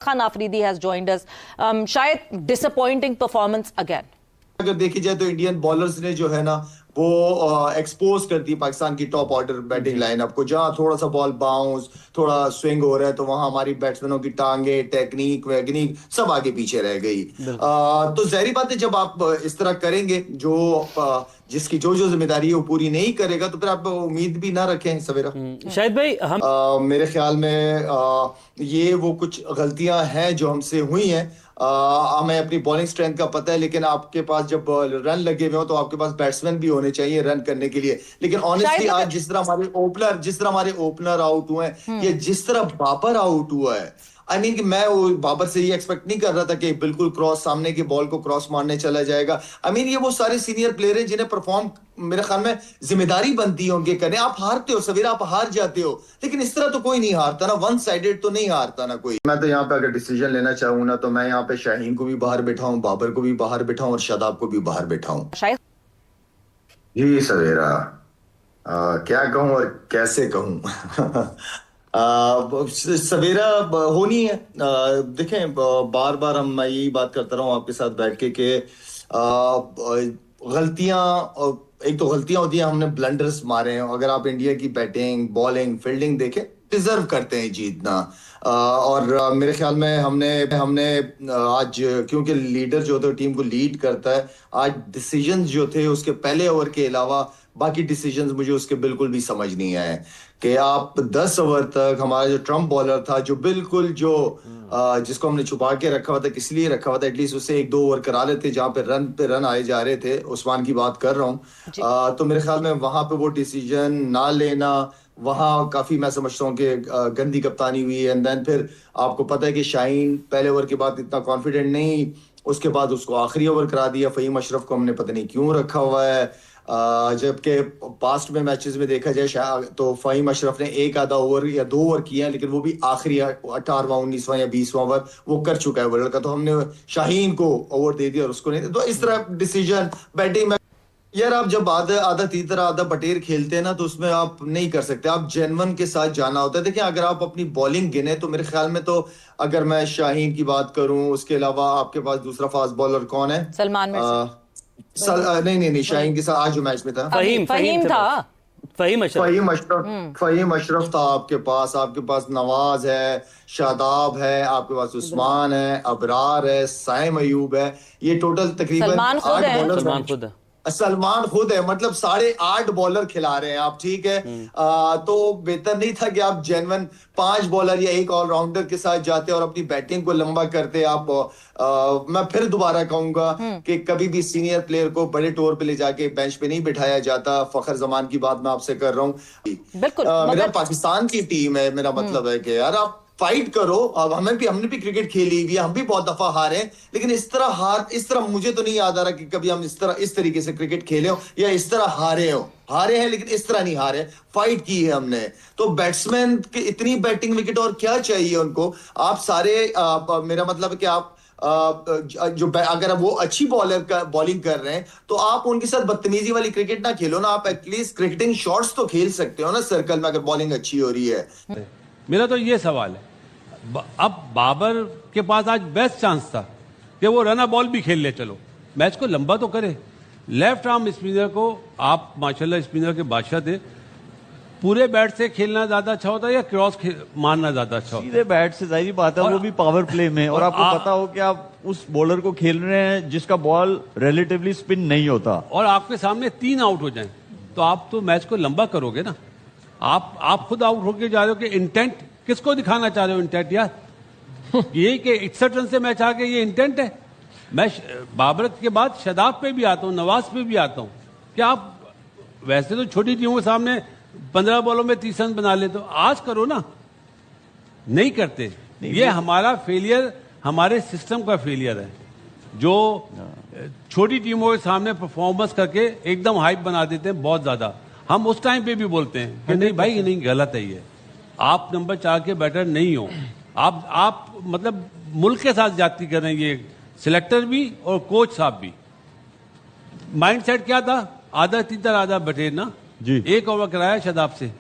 Khan Afridi has joined us. शायद disappointing performance again. अगर देखी जाए तो इंडियन बॉलर्स ने जो है ना वो एक्सपोज करती है पाकिस्तान की टॉप ऑर्डर बैटिंग लाइनअप को, जहां थोड़ा सा बॉल बाउंस, थोड़ा स्विंग हो रहा है तो वहां हमारी बैट्समैनों की टांगे, टेक्निक वैगनिक सब आगे पीछे रह गई। तो जाहिर बात है जब आप इस तरह करेंगे, जो जिसकी जो जिम्मेदारी है वो पूरी नहीं करेगा तो फिर आप उम्मीद भी ना रखें सवेरा। शाहिद भाई हम मेरे ख्याल में ये वो कुछ गलतियां हैं जो हमसे हुई हैं। हमें अपनी बॉलिंग स्ट्रेंथ का पता है, लेकिन आपके पास जब रन लगे हुए हो तो आपके पास बैट्समैन भी होने चाहिए रन करने के लिए। लेकिन ऑनेस्टली आज जिस तरह हमारे ओपनर आउट हुए हैं, या जिस तरह बाबर आउट हुआ है, आई मीन कि मैं वो बाबर से ये एक्सपेक्ट नहीं कर रहा था कि बिल्कुल क्रॉस सामने की बॉल को क्रॉस मारने चला जाएगा। आई मीन ये वो सारे सीनियर प्लेयर हैं जिन्हें परफॉर्म मेरे ख्याल में जिम्मेदारी बनती है उनके करने। आप हारते हो सवेरा, आप हार जाते हो, लेकिन इस तरह तो कोई नहीं हारता ना, वन साइडेड तो नहीं हारता ना कोई। मैं तो यहाँ पे अगर डिसीजन लेना चाहूँ ना तो मैं यहाँ पे शाहीन को भी बाहर बैठाऊं, बाबर को भी बाहर बैठाऊं और शादाब को भी बाहर बैठाऊं। जी सवेरा, क्या कहूँ और कैसे कहूँ सवेरा होनी है। देखें, बार बार मैं यही बात करता रहा हूँ आपके साथ बैठ के कि गलतियां, एक तो गलतियां होती हैं, हमने ब्लंडर्स मारे हैं। अगर आप इंडिया की बैटिंग, बॉलिंग, फील्डिंग देखें, डिजर्व करते हैं जीतना। और मेरे ख्याल में हमने आज, क्योंकि लीडर जो होता है टीम को लीड करता है, आज डिसीजंस जो थे उसके पहले ओवर के अलावा बाकी डिसीजंस मुझे उसके बिल्कुल भी समझ नहीं आए। कि आप 10 ओवर तक हमारा जो ट्रम्प बॉलर था, जो बिल्कुल जो जिसको हमने छुपा के रखा हुआ था, किस लिए रखा हुआ था, एटलीस्ट उससे 1-2 ओवर करा लेते जहां पे रन आए जा रहे थे। उस्मान की बात कर रहा हूँ। तो मेरे ख्याल में वहां पे वो डिसीजन ना लेना, वहां काफी मैं समझता हूँ कि गंदी कप्तानी हुई है। एंड देन फिर आपको पता है कि शाहीन पहले ओवर के बाद इतना कॉन्फिडेंट नहीं, उसके बाद उसको आखिरी ओवर करा दिया। फहीम अशरफ को हमने पता नहीं क्यों रखा हुआ है, जबकि पास्ट में मैचेस में देखा जाए तो फहीम अशरफ ने एक आधा ओवर या 2 ओवर किया है, लेकिन वो भी आखिरी 18वां, 19वां या 20वां ओवर वो कर चुका है वो लड़का। तो हमने शाहीन को ओवर दे दिया और उसको नहीं। तो इस तरह डिसीजन बैटिंग में यार, आप जब आधा तीतरा आधा बटेर खेलते हैं ना तो उसमें आप नहीं कर सकते, आप जेन्युइन के साथ जाना होता है। देखिए, अगर आप अपनी बॉलिंग गिने तो मेरे ख्याल में तो अगर मैं शाहीन की बात करूं, उसके अलावा आपके पास दूसरा फास्ट बॉलर कौन है? सलमान नहीं, शाहीन के साथ आज जो मैच में था फहीम था, फहीम अशरफ था आपके पास नवाज है, शादाब है, आपके पास उस्मान है, अबरार है, साइम अयूब है। ये टोटल तकरीबन 8 बॉलर। सलमान खुद है, मतलब 8.5 बॉलर खिला रहे हैं आप, ठीक है। तो बेहतर नहीं था कि आप जेन्युइन 5 बॉलर या एक ऑलराउंडर के साथ जाते और अपनी बैटिंग को लंबा करते आप। मैं फिर दोबारा कहूंगा कि कभी भी सीनियर प्लेयर को बड़े टोर पे ले जाके बेंच पे नहीं बिठाया जाता। फखर जमान की बात मैं आपसे कर रहा हूँ। मेरा पाकिस्तान की टीम है, मेरा मतलब है कि यार आप फाइट करो। अब हमने भी क्रिकेट खेली हुई है, हम भी बहुत दफा हारे हैं, लेकिन इस तरह मुझे तो नहीं याद आ रहा कि कभी हम इस तरीके से क्रिकेट खेले हो या इस तरह हारे हैं, लेकिन इस तरह नहीं हारे, फाइट की है हमने। तो बैट्समैन की इतनी बैटिंग विकेट और क्या चाहिए उनको? आप सारे मेरा मतलब है कि आप अगर वो अच्छी बॉलिंग कर रहे हैं तो आप उनके साथ बदतमीजी वाली क्रिकेट ना खेलो ना, आप एटलीस्ट क्रिकेटिंग शॉट्स तो खेल सकते हो ना सर्कल में, अगर बॉलिंग अच्छी हो रही है। मेरा तो ये सवाल है, अब बाबर के पास आज बेस्ट चांस था कि वो रन बॉल भी खेल ले, चलो मैच को लंबा तो करे। लेफ्ट आर्म स्पिनर को आप माशाल्लाह स्पिनर के बादशाह थे, पूरे बैट से खेलना ज्यादा अच्छा होता है या क्रॉस मारना ज्यादा अच्छा होता है? सीधे बैट से जाहिर बात है, वो भी पावर प्ले में। और आपको पता हो कि आप उस बॉलर को खेल रहे हैं जिसका बॉल रिलेटिवली स्पिन नहीं होता, और आपके सामने 3 आउट हो जाए तो आप तो मैच को लंबा करोगे ना। आप खुद आउट होके जा रहे हो कि इंटेंट किसको दिखाना चाह रहे हो? इंटेंट यार ये कि 61 रन से मैच आ गए, ये इंटेंट है? मैं बाबर के बाद शादाब पे भी आता हूँ, नवाज पे भी आता हूँ कि आप वैसे तो छोटी टीमों के सामने 15 बॉलों में 30 रन बना लेते हो, आज करो ना। नहीं करते। ये हमारा फेलियर, हमारे सिस्टम का फेलियर है, जो छोटी टीमों के सामने परफॉर्मेंस करके एकदम हाइप बना देते हैं बहुत ज्यादा। हम उस टाइम पे भी बोलते हैं कि नहीं भाई, ये नहीं, गलत है ये, आप नंबर 4 के बैटर नहीं हो। आप मतलब मुल्क के साथ जाती कर रहे हैं, ये सिलेक्टर भी और कोच साहब भी। माइंड सेट क्या था? आधा तीतर आधा बटेर ना जी। 1 ओवर कराया शादाब से,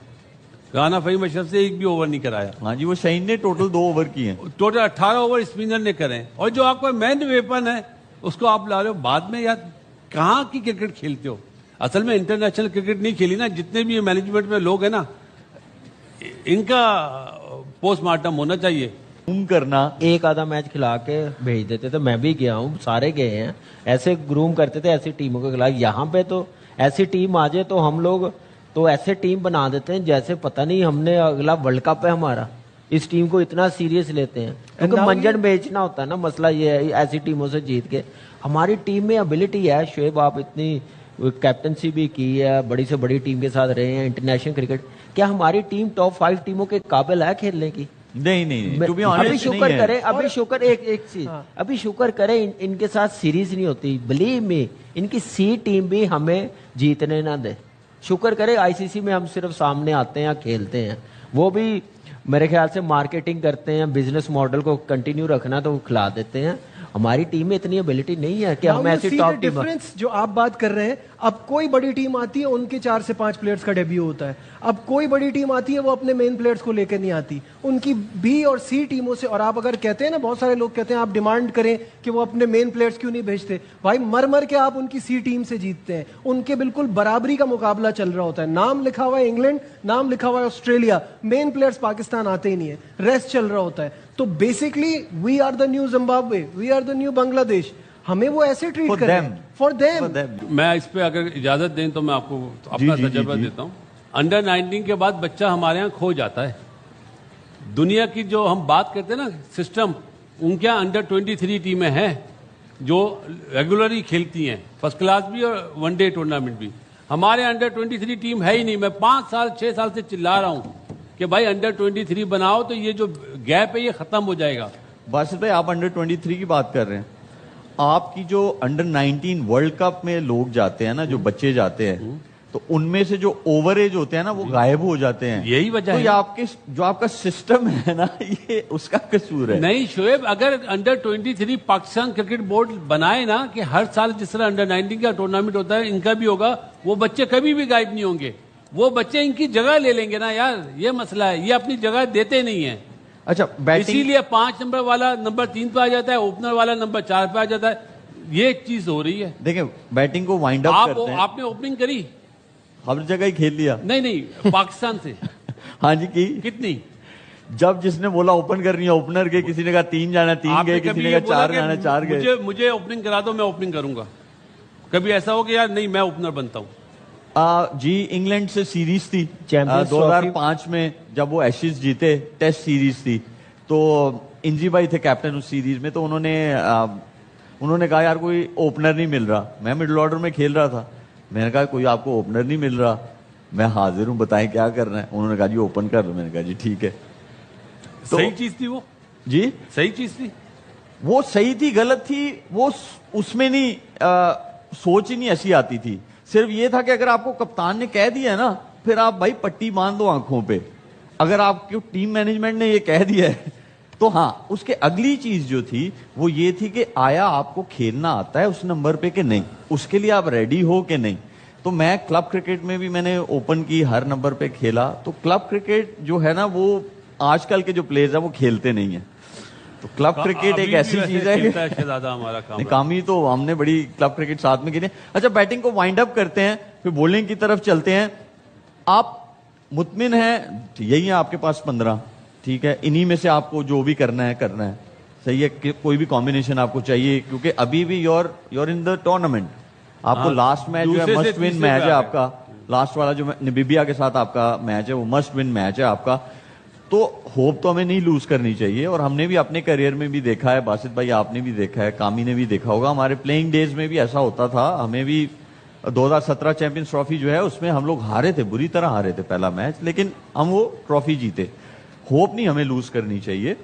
राना फहीम अशरफ से एक भी ओवर नहीं कराया। हाँ जी, वो शहीन ने टोटल 2 ओवर किए हैं। टोटल 18 ओवर स्पिनर ने करे, और जो आपका मैन वेपन है उसको आप ला रहे हो बाद में। यार कहाँ की क्रिकेट खेलते हो? असल में इंटरनेशनल क्रिकेट नहीं खेली ना। जितने भी मैनेजमेंट में लोग हैं ना, इनका पोस्टमार्टम होना चाहिए। करना एक आधा मैच खिला के भेज देते थे, मैं भी गया हूँ, सारे गए हैं, ऐसे ग्रूम करते थे ऐसी टीमों के खिलाफ। यहाँ पे तो ऐसी टीम आ जाए तो हम लोग तो ऐसे टीम बना देते हैं जैसे पता नहीं हमने अगला वर्ल्ड कप है हमारा। इस टीम को इतना सीरियस लेते हैं क्योंकि मंजन बेचना होता है ना। मसला ये है, ऐसी टीमों से जीत के हमारी टीम में एबिलिटी है। शोएब, आप इतनी कैप्टनसी भी की है, बड़ी से बड़ी टीम के साथ रहे हैं इंटरनेशनल क्रिकेट, क्या हमारी टीम टॉप 5 टीमों के काबिल है खेलने की? नहीं, to be अभी honest शुक्र नहीं है। करें, अभी शुक्र एक चीज, अभी शुक्र करें इनके साथ सीरीज नहीं होती। बिलीव मी, इनकी सी टीम भी हमें जीतने ना दे। शुक्र करें आईसीसी में हम सिर्फ सामने आते हैं, खेलते हैं। वो भी मेरे ख्याल से मार्केटिंग करते हैं, बिजनेस मॉडल को कंटिन्यू रखना तो वो खिला देते हैं। हमारी टीम में इतनी एबिलिटी नहीं है कि हम ऐसी टॉप टीम। डिफरेंस जो आप बात कर रहे हैं, अब कोई बड़ी टीम आती है उनके 4 से 5 प्लेयर्स का डेब्यू होता है। अब कोई बड़ी टीम आती है वो अपने मेन प्लेयर्स को लेकर नहीं आती, उनकी बी और सी टीमों से। और आप अगर कहते हैं ना, बहुत सारे लोग कहते हैं आप डिमांड करें कि वो अपने मेन प्लेयर्स क्यों नहीं भेजते। भाई मर मर के आप उनकी सी टीम से जीतते हैं। उनके बिल्कुल बराबरी का मुकाबला चल रहा होता है। नाम लिखा हुआ है इंग्लैंड, नाम लिखा हुआ है ऑस्ट्रेलिया, मेन प्लेयर्स पाकिस्तान आते ही नहीं है, रेस्ट चल रहा होता है। तो basically we are the new Zimbabwe, we are the new Bangladesh. हमें वो ऐसे ट्रीट करें फॉर देम। मैं इस पे अगर इजाजत दें तो मैं आपको अपना तजर्बा देता हूं। अंडर 19 के बाद बच्चा हमारे यहाँ खो जाता है। दुनिया की जो हम बात करते हैं ना सिस्टम, उनके यहाँ अंडर 23 टीमें हैं जो रेगुलरली खेलती हैं, फर्स्ट क्लास भी और वनडे टूर्नामेंट भी। हमारे अंडर 23 टीम है ही नहीं। मैं 6 साल से चिल्ला रहा हूं कि भाई अंडर 23 बनाओ, तो ये जो गैप है ये खत्म हो जाएगा। बासित भाई, आप अंडर 23 की बात कर रहे हैं। आपकी जो अंडर 19 वर्ल्ड कप में लोग जाते हैं ना, जो बच्चे जाते हैं, तो उनमें से जो ओवर एज होते हैं ना, वो गायब हो जाते हैं। यही वजह तो है। ये आपके जो आपका सिस्टम है ना, ये उसका कसूर है। नहीं शोएब, अगर अंडर 23 पाकिस्तान क्रिकेट बोर्ड बनाए ना कि हर साल जिस तरह अंडर 19 का टूर्नामेंट होता है इनका भी होगा, वो बच्चे कभी भी गायब नहीं होंगे। वो बच्चे इनकी जगह ले लेंगे ना यार, ये मसला है। ये अपनी जगह देते नहीं है। अच्छा, बैटिंग इसीलिए 5 नंबर वाला नंबर 3 पे आ जाता है, ओपनर वाला नंबर 4 पे आ जाता है। ये चीज हो रही है। देखिए, बैटिंग को वाइंड अप करते हैं। आपने ओपनिंग करी? हर जगह ही खेल लिया। नहीं पाकिस्तान से। हाँ जी, की कितनी? जब जिसने बोला ओपन करनी है ओपनर के, किसी ने कहा 3 जाना 3 गए, किसी ने कहा 4 जाना 4 गए। मुझे ओपनिंग करा दो, मैं ओपनिंग करूंगा। कभी ऐसा हो कि यार नहीं मैं ओपनर बनता हूं? जी, इंग्लैंड से सीरीज थी चैंपियंस 2005 में, जब वो एशेज जीते, टेस्ट सीरीज थी। तो इंजी भाई थे कैप्टन उस सीरीज में। तो उन्होंने कहा यार कोई ओपनर नहीं मिल रहा। मैं मिडिल ऑर्डर में खेल रहा था। मैंने कहा कोई आपको ओपनर नहीं मिल रहा, मैं हाजिर हूं, बताएं क्या करना है। उन्होंने कहा जी ओपन कर लो। मैंने कहा जी ठीक है। तो सही चीज थी वो? जी सही चीज थी वो। सही थी गलत थी वो उसमें नहीं, सोच ही नहीं ऐसी आती थी। सिर्फ ये था कि अगर आपको कप्तान ने कह दिया ना, फिर आप भाई पट्टी बांध दो आंखों पे। अगर आपकी टीम मैनेजमेंट ने ये कह दिया है तो हाँ, उसके अगली चीज जो थी वो ये थी कि आया आपको खेलना आता है उस नंबर पे कि नहीं, उसके लिए आप रेडी हो कि नहीं। तो मैं क्लब क्रिकेट में भी मैंने ओपन की, हर नंबर पे खेला। तो क्लब क्रिकेट जो है ना, वो आजकल के जो प्लेयर्स हैं वो खेलते नहीं है। तो क्लब क्रिकेट एक ऐसी चीज है कि शहजादा हमारा काम कामी तो हमने बड़ी क्लब क्रिकेट साथ में खेली। अच्छा, बैटिंग को वाइंड अप करते हैं, फिर बॉलिंग की तरफ चलते हैं। आप मुतमिन हैं, यही है आपके पास 15, ठीक है, इन्हीं में से आपको जो भी करना है सही है कि कोई भी कॉम्बिनेशन आपको चाहिए, क्योंकि अभी भी योर इन द टूर्नामेंट। आपको लास्ट मैच जो है मस्ट विन मैच है आपका। लास्ट वाला जो नामीबिया के साथ आपका मैच है वो मस्ट विन मैच है आपका। तो होप तो हमें नहीं लूज करनी चाहिए। और हमने भी अपने करियर में भी देखा है, बासित भाई आपने भी देखा है, कामी ने भी देखा होगा, हमारे प्लेइंग डेज में भी ऐसा होता था। हमें भी 2017 चैंपियंस ट्रॉफी जो है उसमें हम लोग हारे थे, बुरी तरह हारे थे पहला मैच, लेकिन हम वो ट्रॉफी जीते। होप नहीं हमें लूज करनी चाहिए।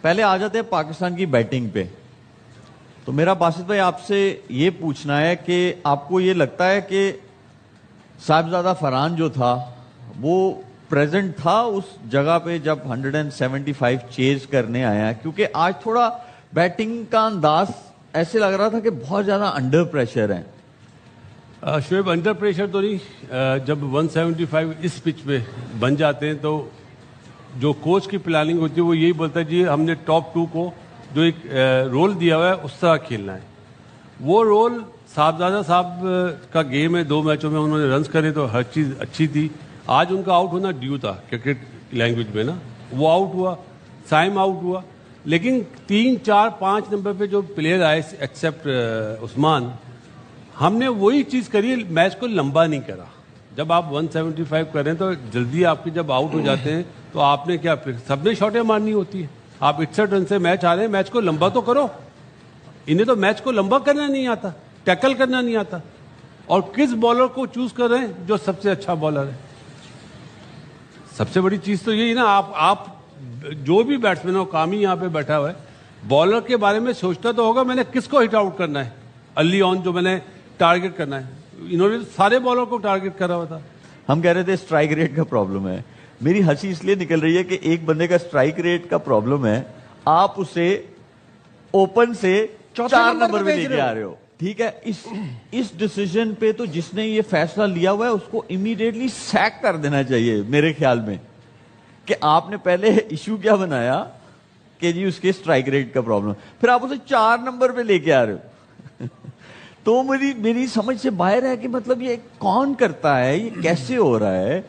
पहले आ जाते हैं पाकिस्तान की बैटिंग पे। तो मेरा बासित भाई आपसे ये पूछना है कि आपको ये लगता है कि साहिबजादा फरहान जो था वो प्रेजेंट था उस जगह पे जब 175 चेज करने आया? क्योंकि आज थोड़ा बैटिंग का अंदाज ऐसे लग रहा था कि बहुत ज्यादा अंडर प्रेशर है। शोएब अंडर प्रेशर तो नहीं, जब 175 इस पिच पे बन जाते हैं तो जो कोच की प्लानिंग होती है वो यही बोलता है जी हमने टॉप 2 को जो एक रोल दिया हुआ है उस तरह खेलना है। वो रोल साहबजादा साहब का गेम है, 2 मैचों में उन्होंने रन्स करे तो हर चीज़ अच्छी थी। आज उनका आउट होना ड्यू था क्रिकेट लैंग्वेज में ना, वो आउट हुआ, साइम आउट हुआ, लेकिन 3, 4, 5 नंबर पे जो प्लेयर आए एक्सेप्ट उस्मान, हमने वही चीज़ करी, मैच को लंबा नहीं करा। जब आप 175 करें तो जल्दी आपके जब आउट हो जाते हैं तो आपने क्या, फिर सबने शॉटें मारनी होती है। आप 61 रन से मैच आ रहे हैं, मैच को लंबा तो करो। इन्हें तो मैच को लंबा करना नहीं आता, टैकल करना नहीं आता। और किस बॉलर को चूज कर रहे हैं जो सबसे अच्छा बॉलर है। सबसे बड़ी चीज तो यही ना, आप जो भी बैट्समैन हो, कामी यहाँ पे बैठा हुआ है, बॉलर के बारे में सोचता तो होगा मैंने किसको हिट आउट करना है, अर्ली ऑन जो मैंने टारगेट करना है। इन्होंने तो सारे बॉलर को टारगेट करा हुआ था। हम कह रहे थे स्ट्राइक रेट का प्रॉब्लम है। मेरी हंसी इसलिए निकल रही है कि एक बंदे का स्ट्राइक रेट का प्रॉब्लम है, आप उसे ओपन से 4 नंबर पे लेके आ रहे हो। ठीक है, इस डिसीजन पे तो जिसने ये फैसला लिया हुआ है उसको इमीडिएटली सैक कर देना चाहिए मेरे ख्याल में, कि आपने पहले इशू क्या बनाया कि जी उसके स्ट्राइक रेट का प्रॉब्लम, फिर आप उसे 4 नंबर पे लेके आ रहे हो। तो मेरी समझ से बाहर है कि मतलब ये कौन करता है, ये कैसे हो रहा है।